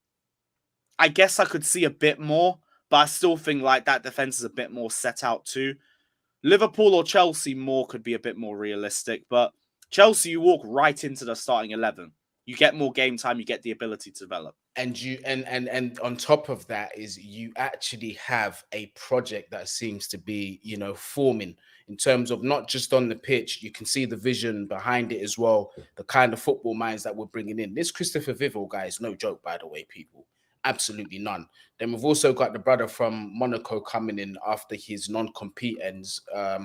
I guess I could see a bit more, but I still think like that defense is a bit more set out too. Liverpool or Chelsea more could be a bit more realistic, but Chelsea, you walk right into the starting 11. You get more game time, you get the ability to develop. And you and on top of that is you actually have a project that seems to be, forming in terms of not just on the pitch. You can see the vision behind it as well, the kind of football minds that we're bringing in. This Christopher Vivell guy is no joke, by the way, people. Absolutely none. Then we've also got the brother from Monaco coming in after his non-compete ends. I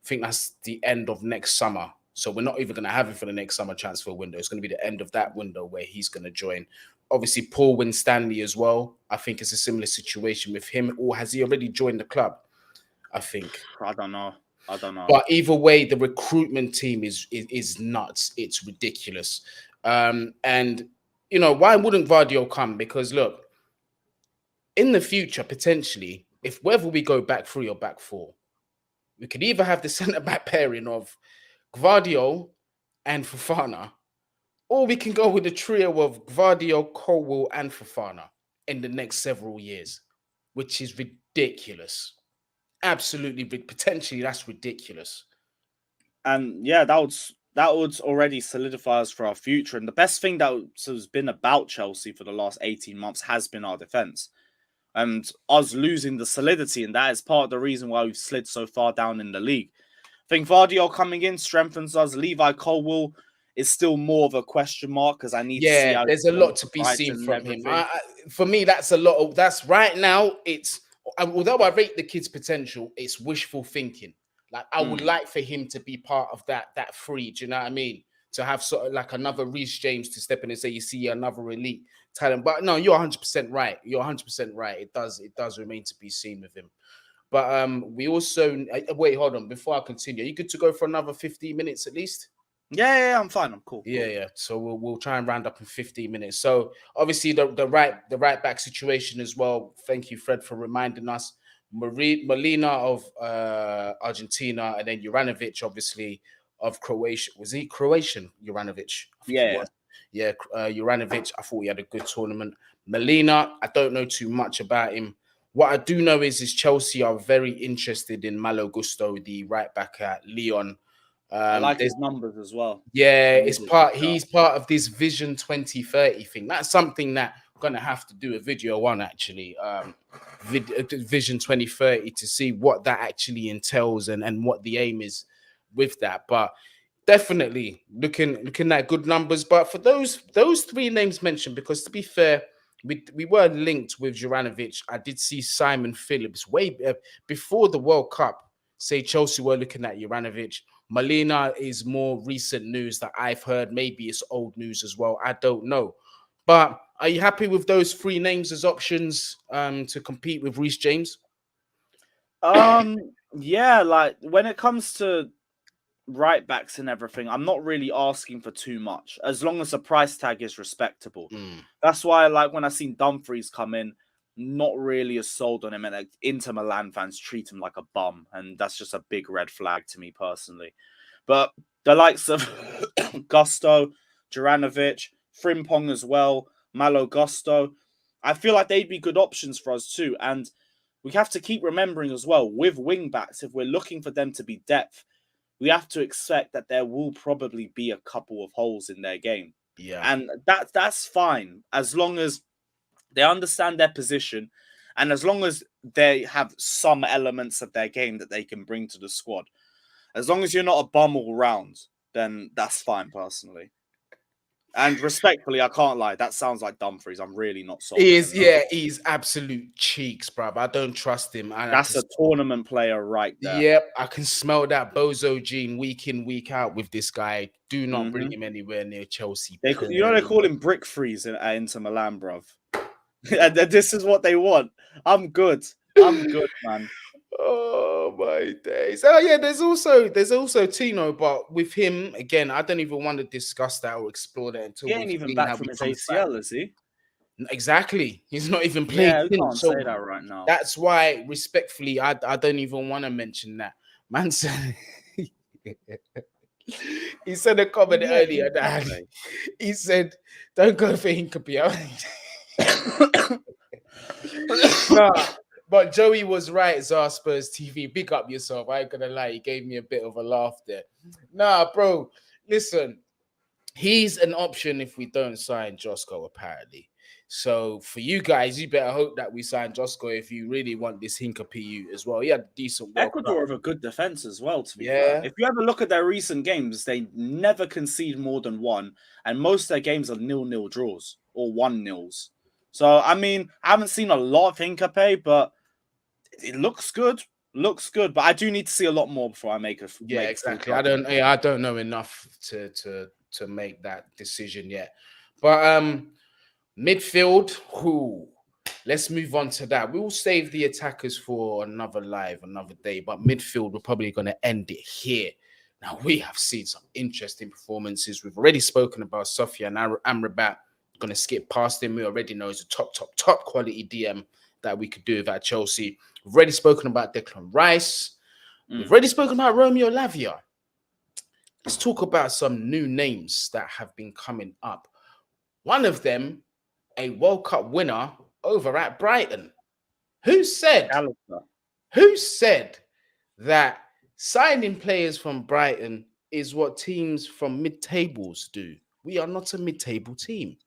think that's the end of next summer. So we're not even going to have him for the next summer transfer window. It's going to be the end of that window where he's going to join. Obviously, Paul Winstanley as well. I think it's a similar situation with him. Or has he already joined the club? I think. I don't know. But either way, the recruitment team is nuts. It's ridiculous. And, why wouldn't Gvardiol come? Because, look, in the future, potentially, if whether we go back 3 or back 4, we could either have the centre-back pairing of Gvardiol and Fofana, or we can go with a trio of Gvardiol, Colwill, and Fofana in the next several years, which is ridiculous. Absolutely, potentially that's ridiculous. And yeah, that would already solidify us for our future. And the best thing that has been about Chelsea for the last 18 months has been our defence. And us losing the solidity, and that is part of the reason why we've slid so far down in the league. I think Gvardiol coming in strengthens us. Levi Colwill is still more of a question mark because I need to see how there's a lot to be seen from him. For me, that's a lot of that's right now. It's although I rate the kid's potential, it's wishful thinking. Like I would like for him to be part of that 3. Do you know what I mean? To have sort of like another Reece James to step in and say you see another elite talent. But no, you're 100% right. You're 100% right. It does remain to be seen with him. But we also wait. Hold on. Before I continue, are you good to go for another 15 minutes at least? Yeah, I'm fine. I'm cool. Yeah. So we'll try and round up in 15 minutes. So obviously the right back situation as well. Thank you, Fred, for reminding us. Molina of Argentina, and then Juranovic, obviously of Croatia. Was he Croatian? Juranovic. Yeah. Juranovic. I thought he had a good tournament. Molina, I don't know too much about him. What I do know is Chelsea are very interested in Malo Gusto, the right back at Lyon. I like his numbers as well. Yeah, he's part of this Vision 2030 thing. That's something that I'm gonna have to do a video on actually. Vision 2030 to see what that actually entails and what the aim is with that. But definitely looking at good numbers. But for those 3 names mentioned, because to be fair, we were linked with Juranovic. I did see Simon Phillips way before the World Cup. say Chelsea were looking at Juranovic. Molina is more recent news that I've heard. Maybe it's old news as well. I don't know. But are you happy with those three names as options to compete with Reece James? Yeah, like when it comes to right backs and everything, I'm not really asking for too much as long as the price tag is respectable. That's why, like, when I seen Dumfries come in, not really as sold on him, and like, Inter Milan fans treat him like a bum, and that's just a big red flag to me personally. But the likes of Gusto, Juranovic, Frimpong as well, Malo Gusto, I feel like they'd be good options for us too. And we have to keep remembering as well, with wing backs, if we're looking for them to be depth, we have to expect that there will probably be a couple of holes in their game. Yeah. And that's fine as long as they understand their position and as long as they have some elements of their game that they can bring to the squad. As long as you're not a bum all round, then that's fine personally. And respectfully, I can't lie, that sounds like Dumfries. I'm really not sold. He's absolute cheeks, bruv. I don't trust him. That's a tournament player right there. Yep, I can smell that bozo gene week in, week out with this guy. Do not bring him anywhere near Chelsea. They call him Brick Freeze at Inter Milan, bruv. And this is what they want. I'm good, man. Oh my days. Oh yeah, there's also Tino, but with him again, I don't even want to discuss that or explore that until he ain't even back from his ACL, is he? Exactly. He's not even played. Yeah, we can't say that right now. That's why, respectfully, I don't even want to mention that. Man said he said a comment earlier that he said, "Don't go for Hinkapie." Nah, but Joey was right. Spurs TV, big up yourself. I ain't gonna lie, he gave me a bit of a laugh there. Nah, bro, listen, he's an option if we don't sign Josko, apparently. So for you guys, you better hope that we sign Josko if you really want this Hinkapie as well. He had a decent World Ecuador Cup. have a good defense as well, to be fair. If you have a look at their recent games, they never concede more than one, and most of their games are 0-0 draws or 1-0s. So, I mean, I haven't seen a lot of Hinkapie, but it looks good. Looks good, but I do need to see a lot more before I make a exactly. I don't know enough to make that decision yet. But midfield, let's move on to that. We will save the attackers for another day, but midfield, we're probably going to end it here. Now, we have seen some interesting performances. We've already spoken about Sofia and Amrabat. Going to skip past him. We already know he's a top quality DM that we could do with at Chelsea. We've already spoken about Declan Rice. We've already spoken about Romeo Lavia. Let's talk about some new names that have been coming up. One of them, a World Cup winner over at Brighton. Who said that signing players from Brighton is what teams from mid-tables do? We are not a mid-table team.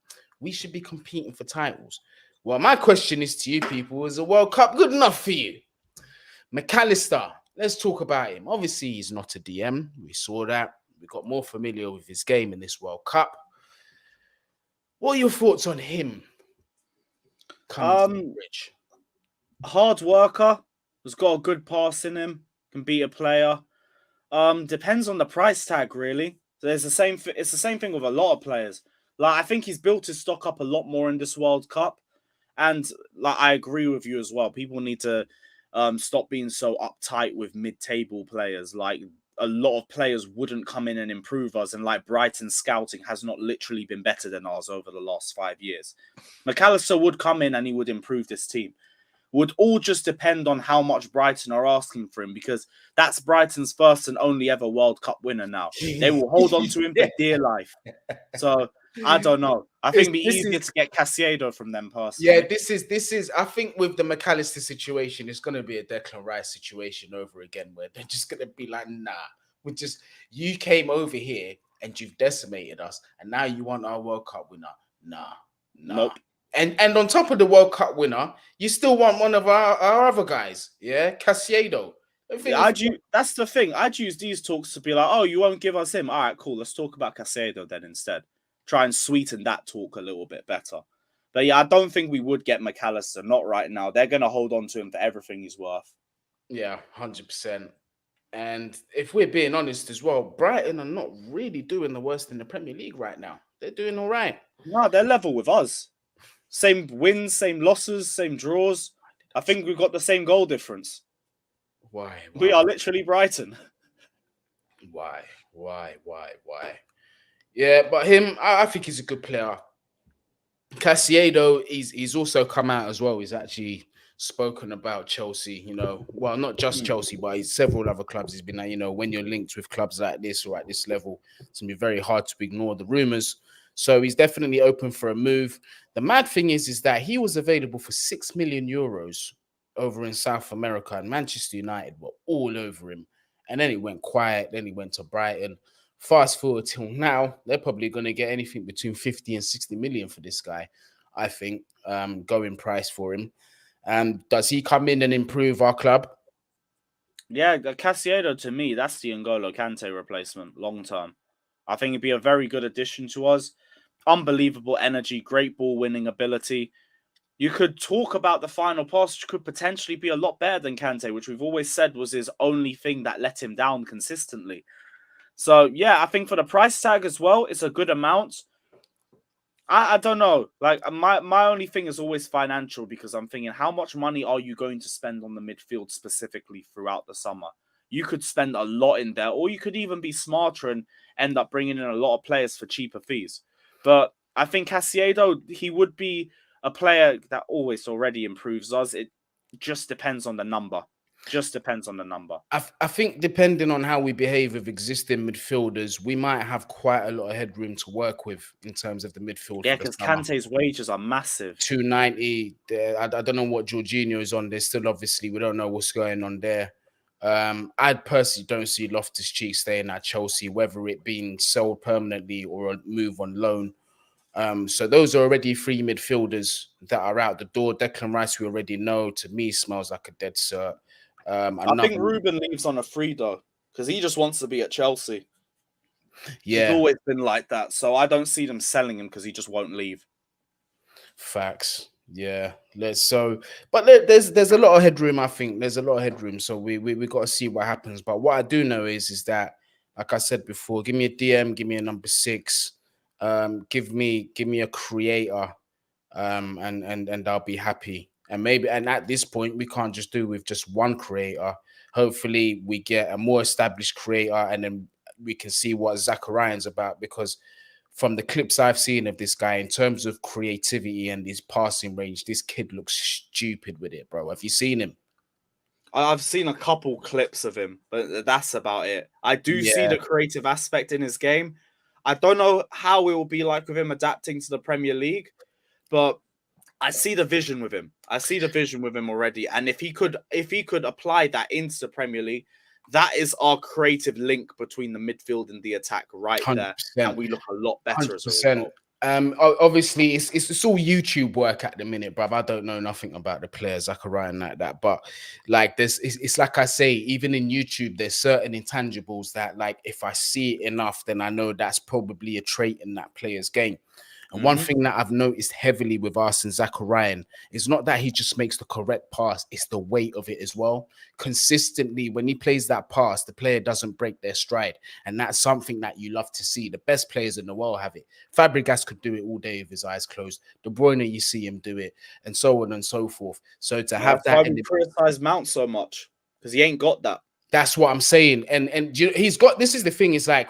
We should be competing for titles. Well, my question is to you people, is a World Cup good enough for you? McAllister, let's talk about him. Obviously, he's not a DM. We saw that. We got more familiar with his game in this World Cup. What are your thoughts on him? Hard worker, has got a good pass in him, can beat a player. Depends on the price tag, really. It's the same thing with a lot of players. Like, I think he's built his stock up a lot more in this World Cup. And like, I agree with you as well. People need to stop being so uptight with mid-table players. Like, a lot of players wouldn't come in and improve us. And like, Brighton's scouting has not literally been better than ours over the last 5 years. McAllister would come in and he would improve this team. Would all just depend on how much Brighton are asking for him, because that's Brighton's first and only ever World Cup winner now. They will hold on to him for dear life. So I don't know. I think it'd be easier to get Caicedo from them personally. Yeah, this is. I think with the McAllister situation, it's going to be a Declan Rice situation over again, where they're just going to be like, nah, you came over here and you've decimated us, and now you want our World Cup winner? Nah. Nope. And on top of the World Cup winner, you still want one of our other guys, yeah, Caicedo. That's the thing. I'd use these talks to be like, oh, you won't give us him. All right, cool. Let's talk about Caicedo then instead. Try and sweeten that talk a little bit better. But yeah, I don't think we would get McAllister. Not right now. They're going to hold on to him for everything he's worth. Yeah, 100%. And if we're being honest as well, Brighton are not really doing the worst in the Premier League right now. They're doing all right. No, they're level with us. Same wins, same losses, same draws. I think we've got the same goal difference. Why? We are literally Brighton. Why? Why? Yeah, but him, I think he's a good player. Casiedo, he's also come out as well. He's actually spoken about Chelsea, well, not just Chelsea, but he's several other clubs. He's been like, when you're linked with clubs like this or at this level, it's gonna be very hard to ignore the rumors. So he's definitely open for a move. The mad thing is that he was available for 6 million euros over in South America, and Manchester United were all over him. And then he went quiet. Then he went to Brighton. Fast forward till now, they're probably going to get anything between 50 and 60 million for this guy, I think, going price for him. Does he come in and improve our club? Yeah, Casiedo, to me, that's the N'Golo Kante replacement, long term. I think it'd be a very good addition to us. Unbelievable energy, great ball winning ability. You could talk about the final pass, which could potentially be a lot better than Kante, which we've always said was his only thing that let him down consistently. So, yeah, I think for the price tag as well, it's a good amount. I don't know. Like, my only thing is always financial, because I'm thinking, how much money are you going to spend on the midfield specifically throughout the summer? You could spend a lot in there, or you could even be smarter and end up bringing in a lot of players for cheaper fees. But I think Casiedo, he would be a player that always already improves us. It just depends on the number. I think depending on how we behave with existing midfielders, we might have quite a lot of headroom to work with in terms of the midfield. Yeah, because Kante's wages are massive. 290. I don't know what Jorginho is on. There's still, obviously, we don't know what's going on there. I personally don't see Loftus-Cheek staying at Chelsea, whether it being sold permanently or a move on loan. So those are already three midfielders that are out the door. Declan Rice, we already know, to me smells like a dead cert. I think Ruben leaves on a free though, because he just wants to be at Chelsea. Yeah, he's always been like that. So I don't see them selling him because he just won't leave. Facts. Yeah. There's a lot of headroom. I think there's a lot of headroom. So we got to see what happens. But what I do know is that, like I said before, give me a DM, give me a number 6, give me a creator, and I'll be happy. And at this point, we can't just do with just one creator. Hopefully, we get a more established creator, and then we can see what Zachariah's about. Because from the clips I've seen of this guy, in terms of creativity and his passing range, this kid looks stupid with it, bro. Have you seen him? I've seen a couple clips of him, but that's about it. I do see the creative aspect in his game. I don't know how it will be like with him adapting to the Premier League, but I see the vision with him. Already. And if he could apply that into the Premier League, that is our creative link between the midfield and the attack right 100%. There. And we look a lot better 100%. As a result. Obviously, it's all YouTube work at the minute, bruv. I don't know nothing about the players, Zachariah, like that. But like it's like I say, even in YouTube, there's certain intangibles that, like, if I see it enough, then I know that's probably a trait in that player's game. And one thing that I've noticed heavily with Arsene Zachariah is not that he just makes the correct pass, it's the weight of it as well. Consistently, when he plays that pass, the player doesn't break their stride. And that's something that you love to see. The best players in the world have it. Fabregas could do it all day with his eyes closed. De Bruyne, you see him do it, and so on and so forth. So to have that... Why we criticize Mount so much? Because he ain't got that. That's what I'm saying. And he's got... This is the thing, it's like...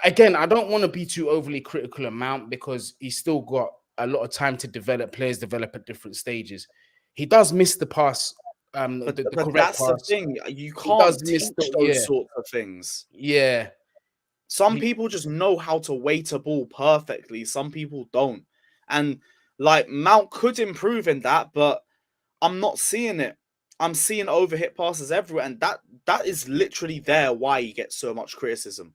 Again, I don't want to be too overly critical of Mount, because he's still got a lot of time to develop. Players develop at different stages. He does miss the pass. But that's pass. The thing. You can't teach those sorts of things. Yeah. Some people just know how to weight a ball perfectly. Some people don't. And like Mount could improve in that, but I'm not seeing it. I'm seeing overhit passes everywhere. And that is literally why he gets so much criticism.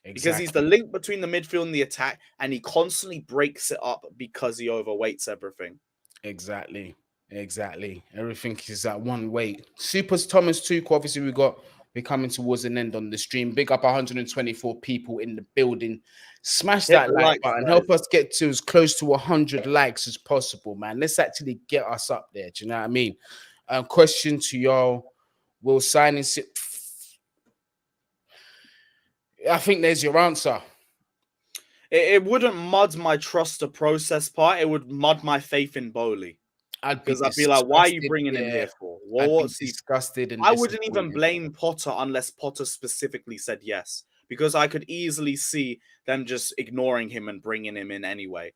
Exactly. Because he's the link between the midfield and the attack, and he constantly breaks it up because he overweights everything. Exactly. Everything is at one weight. Supers Thomas Tuchel, obviously we're coming towards an end on the stream. Big up 124 people in the building. Smash that like button. Help us get to as close to 100 likes as possible, man. Let's actually get us up there. Do you know what I mean? Question to y'all. Will signing I think there's your answer. It wouldn't mud my trust the process part. It would mud my faith in Bowley. I'd be Because I'd be like, why are you disgusted. bring him Yeah, here for? Well, I'd be what's he? disgusted and I wouldn't even disappointed. blame Potter unless Potter specifically said yes. Because I could easily see them just ignoring him and bringing him in anyway.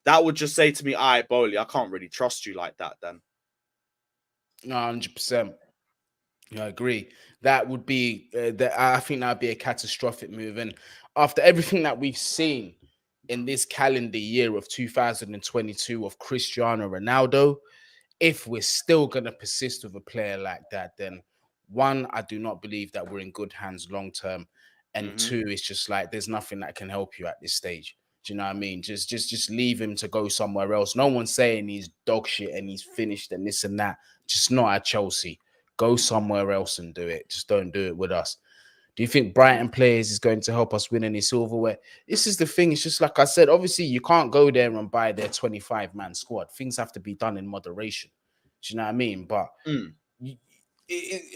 That would just say to me, all right, Bowley, I can't really trust you like that then. No, 100%. I agree. That would be I think that'd be a catastrophic move. And after everything that we've seen in this calendar year of 2022 of Cristiano Ronaldo, if we're still gonna persist with a player like that, then one, I do not believe that we're in good hands long term. And Mm-hmm. two, it's just like there's nothing that can help you at this stage. Do you know what I mean? Just leave him to go somewhere else. No one's saying he's dog shit and he's finished and this and that. Just not at Chelsea. Go somewhere else and do it. Just don't do it with us. Do you think Brighton players is going to help us win any silverware? This is the thing. It's just like I said, obviously, you can't go there and buy their 25-man squad. Things have to be done in moderation. Do you know what I mean? But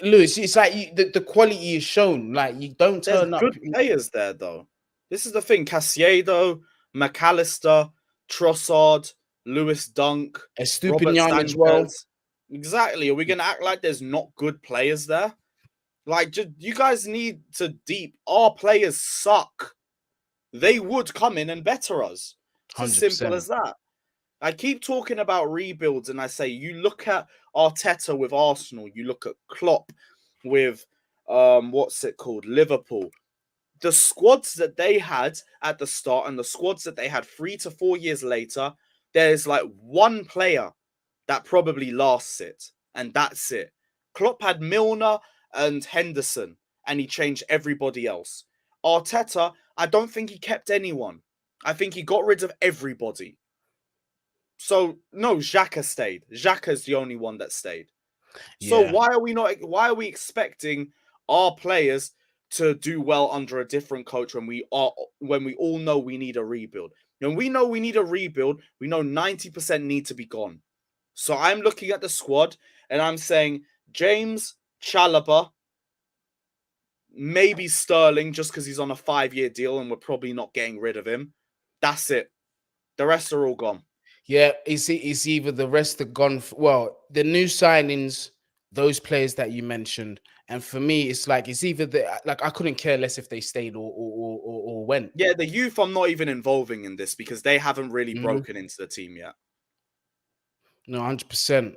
Lewis, it's like the quality is shown. Like you don't There's turn up. good players there, though. This is the thing. Caicedo, McAllister, Trossard, Lewis Dunk, Robert Estupinian as well. Sanchez. Exactly. Are we going to act like there's not good players there? Like, just, you guys need to deep. Our players suck. They would come in and better us. It's as simple 100%. as that. I keep talking about rebuilds, and I say you look at Arteta with Arsenal, you look at Klopp with what's it called, Liverpool. The squads that they had at the start and the squads that they had 3 to 4 years later, there's like one player that probably lasts it, and that's it. Klopp had Milner and Henderson, and he changed everybody else. Arteta, I don't think he kept anyone. I think he got rid of everybody. So no, Xhaka stayed. Xhaka's the only one that stayed. So Yeah, why are we expecting our players to do well under a different coach when we all know we need a rebuild? When we know we need a rebuild, we know 90% need to be gone. So I'm looking at the squad and I'm saying James, Chalobah, maybe Sterling just because he's on a 5-year deal and we're probably not getting rid of him. That's it. The rest are all gone. yeah. It's either the rest are gone. Well, the new signings, those players that you mentioned, and for me, it's like it's either like I couldn't care less if they stayed or went. Yeah, the youth I'm not even involving in this because they haven't really Mhm. broken into the team yet. No, 100%.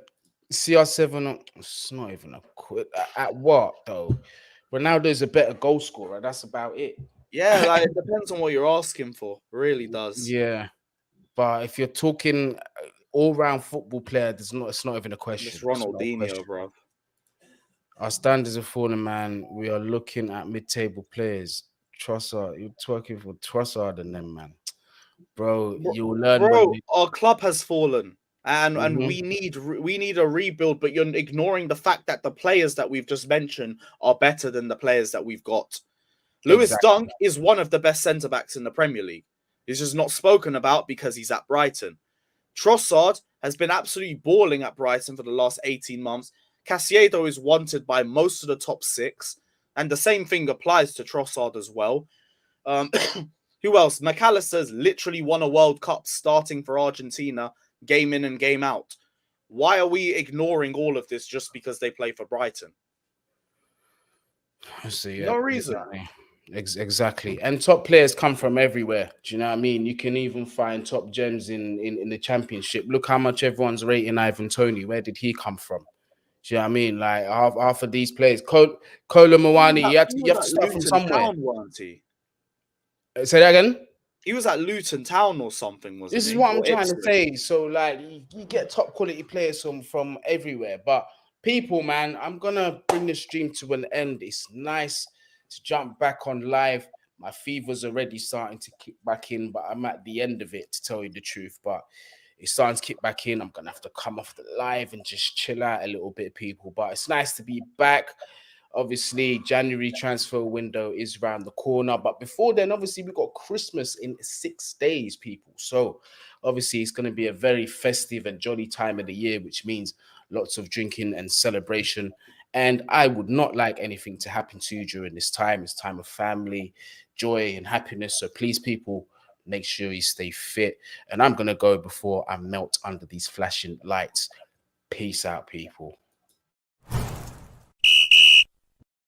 CR7, it's not even a quit. At what though? Ronaldo's a better goal scorer. That's about it. Yeah, like it depends on what you're asking for. It really does. Yeah, but if you're talking all-round football player, it's not even a It's question. It's not a Ronaldinho, question. bro. Our standards are falling, man. We are looking at mid-table players. Trossard, you're talking for Trossard and them, man. Bro, you'll learn when. Bro, our club has fallen, and Mhm. we need a rebuild. But you're ignoring the fact that the players that we've just mentioned are better than the players that we've got. Lewis Exactly. Dunk is one of the best centre backs in the Premier League. He's just not spoken about because he's at Brighton. Trossard has been absolutely balling at Brighton for the last 18 months. Caicedo is wanted by most of the top 6, and the same thing applies to Trossard as well. Who else? McAllister's literally won a World Cup starting for Argentina, game in and game out. Why are we ignoring all of this just because they play for Brighton? So yeah, No reason. exactly. Exactly. And top players come from everywhere. Do you know what I mean? You can even find top gems in the championship. Look how much everyone's rating Ivan Tony. Where did he come from? Do you know what I mean? Like half of these players, Kola Mawani, He you was have to at start from Luton somewhere. Town, weren't he? Say that again. He was at Luton Town or something, wasn't This is he? what I'm Or trying to Ipswich? say. So, like, you get top quality players from everywhere. But people, man, I'm gonna bring the stream to an end. It's nice to jump back on live. My fever's already starting to kick back in, but I'm at the end of it, to tell you the truth. But it's starting to kick back in. I'm gonna have to come off the live and just chill out a little bit, people. But it's nice to be back. Obviously, January transfer window is around the corner. But before then, obviously, we've got Christmas in 6 days, people. So obviously, it's going to be a very festive and jolly time of the year, which means lots of drinking and celebration. And I would not like anything to happen to you during this time. It's time of family, joy, and happiness. So please, people, make sure you stay fit. And I'm going to go before I melt under these flashing lights. Peace out, people.